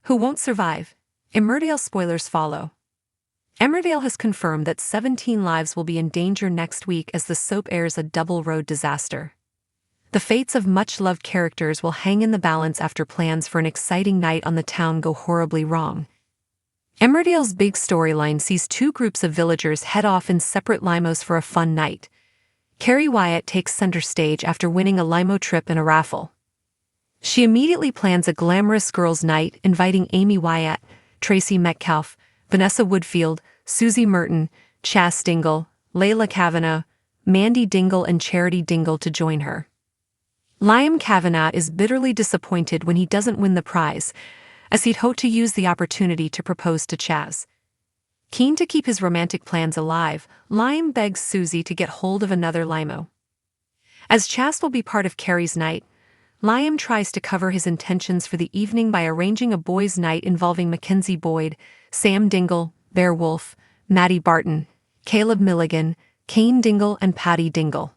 Who won't survive? Emmerdale spoilers follow. Emmerdale has confirmed that 17 lives will be in danger next week as the soap airs a double road disaster. The fates of much-loved characters will hang in the balance after plans for an exciting night on the town go horribly wrong. Emmerdale's big storyline sees two groups of villagers head off in separate limos for a fun night. Carrie Wyatt takes center stage after winning a limo trip in a raffle. She immediately plans a glamorous girls' night, inviting Amy Wyatt, Tracy Metcalf, Vanessa Woodfield, Susie Merton, Chas Dingle, Layla Kavanagh, Mandy Dingle and Charity Dingle to join her. Liam Kavanagh is bitterly disappointed when he doesn't win the prize, as he'd hoped to use the opportunity to propose to Chas. Keen to keep his romantic plans alive, Liam begs Susie to get hold of another limo. As Chas will be part of Carrie's night, Liam tries to cover his intentions for the evening by arranging a boys' night involving Mackenzie Boyd, Sam Dingle, Bear Wolf, Maddie Barton, Caleb Milligan, Kane Dingle and Patty Dingle.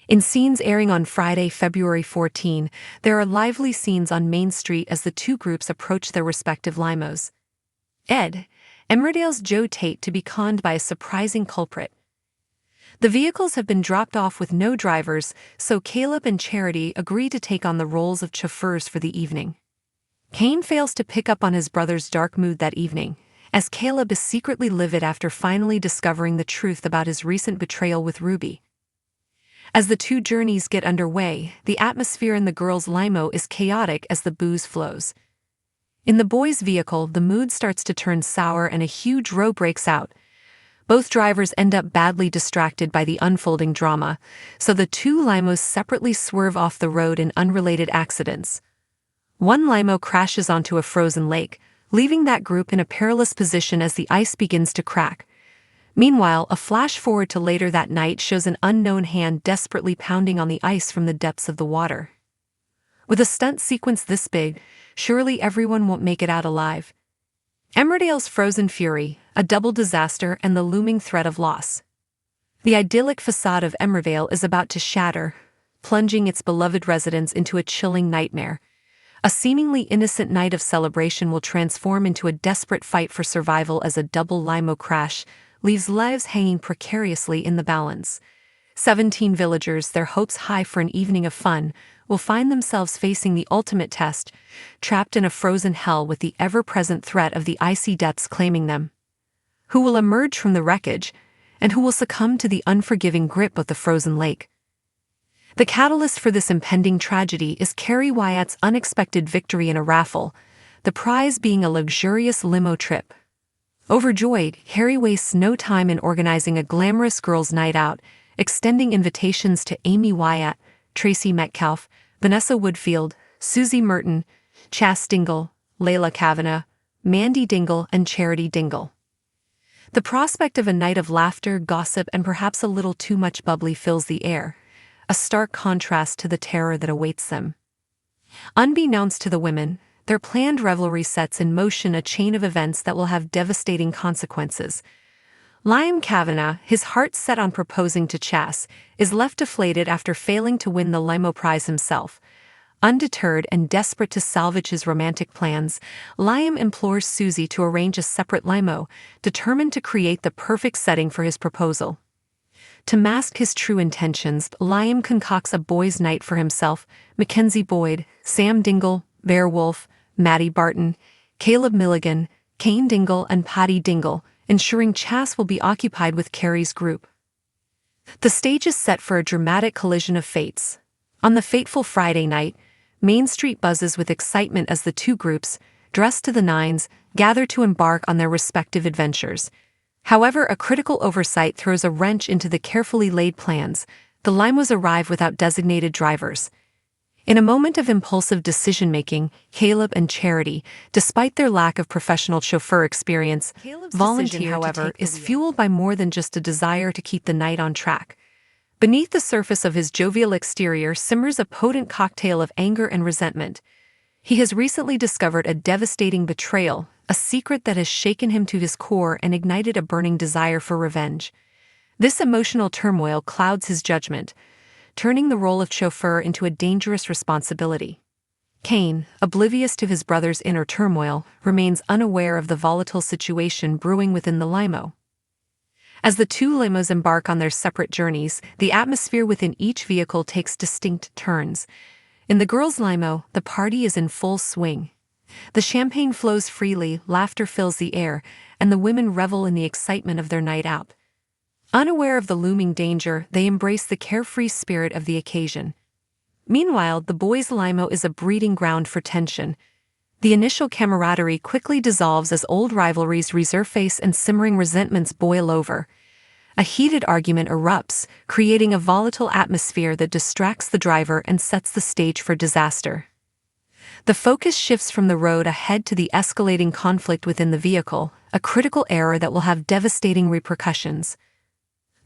In scenes airing on Friday, February 14, there are lively scenes on Main Street as the two groups approach their respective limos. Ed, Emmerdale's Joe Tate to be conned by a surprising culprit. The vehicles have been dropped off with no drivers, so Caleb and Charity agree to take on the roles of chauffeurs for the evening. Kane fails to pick up on his brother's dark mood that evening, as Caleb is secretly livid after finally discovering the truth about his recent betrayal with Ruby. As the two journeys get underway, the atmosphere in the girls' limo is chaotic as the booze flows. In the boys' vehicle, the mood starts to turn sour and a huge row breaks out. Both drivers end up badly distracted by the unfolding drama, so the two limos separately swerve off the road in unrelated accidents. One limo crashes onto a frozen lake, leaving that group in a perilous position as the ice begins to crack. Meanwhile, a flash forward to later that night shows an unknown hand desperately pounding on the ice from the depths of the water. With a stunt sequence this big, surely everyone won't make it out alive. Emmerdale's frozen fury, a double disaster and the looming threat of loss. The idyllic facade of Emmerdale is about to shatter, plunging its beloved residents into a chilling nightmare. A seemingly innocent night of celebration will transform into a desperate fight for survival as a double limo crash leaves lives hanging precariously in the balance. 17 villagers, their hopes high for an evening of fun, will find themselves facing the ultimate test, trapped in a frozen hell with the ever-present threat of the icy depths claiming them. Who will emerge from the wreckage, and who will succumb to the unforgiving grip of the frozen lake? The catalyst for this impending tragedy is Carrie Wyatt's unexpected victory in a raffle, the prize being a luxurious limo trip. Overjoyed, Carrie wastes no time in organizing a glamorous girls' night out, extending invitations to Amy Wyatt, Tracy Metcalf, Vanessa Woodfield, Susie Merton, Chas Dingle, Layla Kavanagh, Mandy Dingle and Charity Dingle. The prospect of a night of laughter, gossip and perhaps a little too much bubbly fills the air, a stark contrast to the terror that awaits them. Unbeknownst to the women, their planned revelry sets in motion a chain of events that will have devastating consequences. Liam Kavanagh, his heart set on proposing to Chas, is left deflated after failing to win the limo prize himself. Undeterred and desperate to salvage his romantic plans, Liam implores Susie to arrange a separate limo, determined to create the perfect setting for his proposal. To mask his true intentions, Liam concocts a boys' night for himself, Mackenzie Boyd, Sam Dingle, Bear Wolf, Maddie Barton, Caleb Milligan, Kane Dingle and Patty Dingle, ensuring Chas will be occupied with Carrie's group. The stage is set for a dramatic collision of fates. On the fateful Friday night, Main Street buzzes with excitement as the two groups, dressed to the nines, gather to embark on their respective adventures. However, a critical oversight throws a wrench into the carefully laid plans. The limos arrive without designated drivers. In a moment of impulsive decision-making, Caleb and Charity, despite their lack of professional chauffeur experience, volunteer, however, is fueled by more than just a desire to keep the night on track. Beneath the surface of his jovial exterior simmers a potent cocktail of anger and resentment. He has recently discovered a devastating betrayal, a secret that has shaken him to his core and ignited a burning desire for revenge. This emotional turmoil clouds his judgment, turning the role of chauffeur into a dangerous responsibility. Kane, oblivious to his brother's inner turmoil, remains unaware of the volatile situation brewing within the Limo. As the two limos embark on their separate journeys, the atmosphere within each vehicle takes distinct turns. In the girls' limo, the party is in full swing. The champagne flows freely, laughter fills the air, and the women revel in the excitement of their night out. Unaware of the looming danger, they embrace the carefree spirit of the occasion. Meanwhile, the boys' limo is a breeding ground for tension. The initial camaraderie quickly dissolves as old rivalries resurface and simmering resentments boil over. A heated argument erupts, creating a volatile atmosphere that distracts the driver and sets the stage for disaster. The focus shifts from the road ahead to the escalating conflict within the vehicle, a critical error that will have devastating repercussions.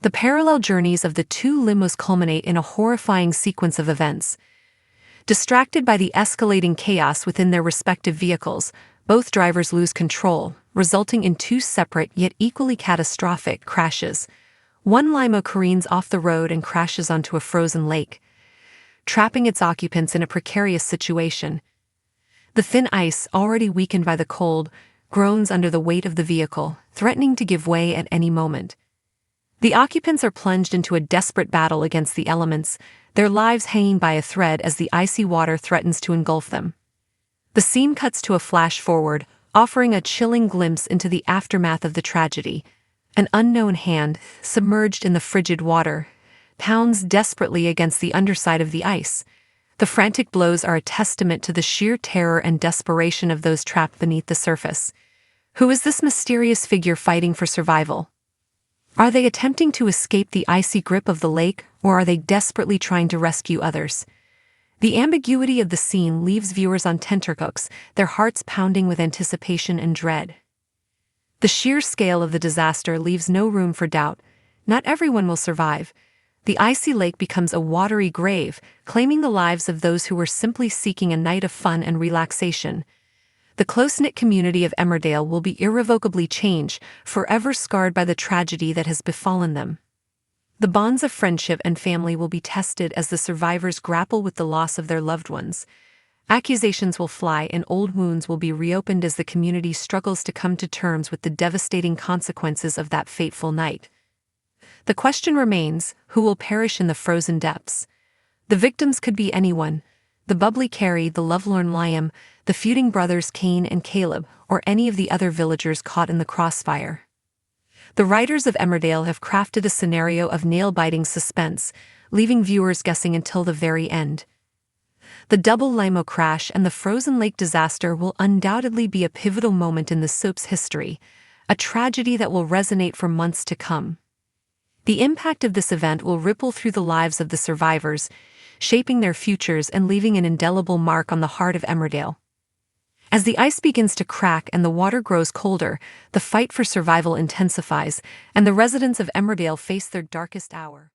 The parallel journeys of the two limos culminate in a horrifying sequence of events. Distracted by the escalating chaos within their respective vehicles, both drivers lose control, resulting in two separate yet equally catastrophic crashes. One limo careens off the road and crashes onto a frozen lake, trapping its occupants in a precarious situation. The thin ice, already weakened by the cold, groans under the weight of the vehicle, threatening to give way at any moment. The occupants are plunged into a desperate battle against the elements, their lives hanging by a thread as the icy water threatens to engulf them. The scene cuts to a flash forward, offering a chilling glimpse into the aftermath of the tragedy. An unknown hand, submerged in the frigid water, pounds desperately against the underside of the ice. The frantic blows are a testament to the sheer terror and desperation of those trapped beneath the surface. Who is this mysterious figure fighting for survival? Are they attempting to escape the icy grip of the lake, or are they desperately trying to rescue others? The ambiguity of the scene leaves viewers on tenterhooks, their hearts pounding with anticipation and dread. The sheer scale of the disaster leaves no room for doubt. Not everyone will survive. The icy lake becomes a watery grave, claiming the lives of those who were simply seeking a night of fun and relaxation. The close-knit community of Emmerdale will be irrevocably changed, forever scarred by the tragedy that has befallen them. The bonds of friendship and family will be tested as the survivors grapple with the loss of their loved ones. Accusations will fly and old wounds will be reopened as the community struggles to come to terms with the devastating consequences of that fateful night. The question remains, who will perish in the frozen depths? The victims could be anyone: the bubbly Carrie, the lovelorn Liam, the feuding brothers Kane and Caleb, or any of the other villagers caught in the crossfire. The writers of Emmerdale have crafted a scenario of nail-biting suspense, leaving viewers guessing until the very end. The double Limo crash and the frozen lake disaster will undoubtedly be a pivotal moment in the soap's history, a tragedy that will resonate for months to come. The impact of this event will ripple through the lives of the survivors, shaping their futures and leaving an indelible mark on the heart of Emmerdale. As the ice begins to crack and the water grows colder, the fight for survival intensifies, and the residents of Emmerdale face their darkest hour.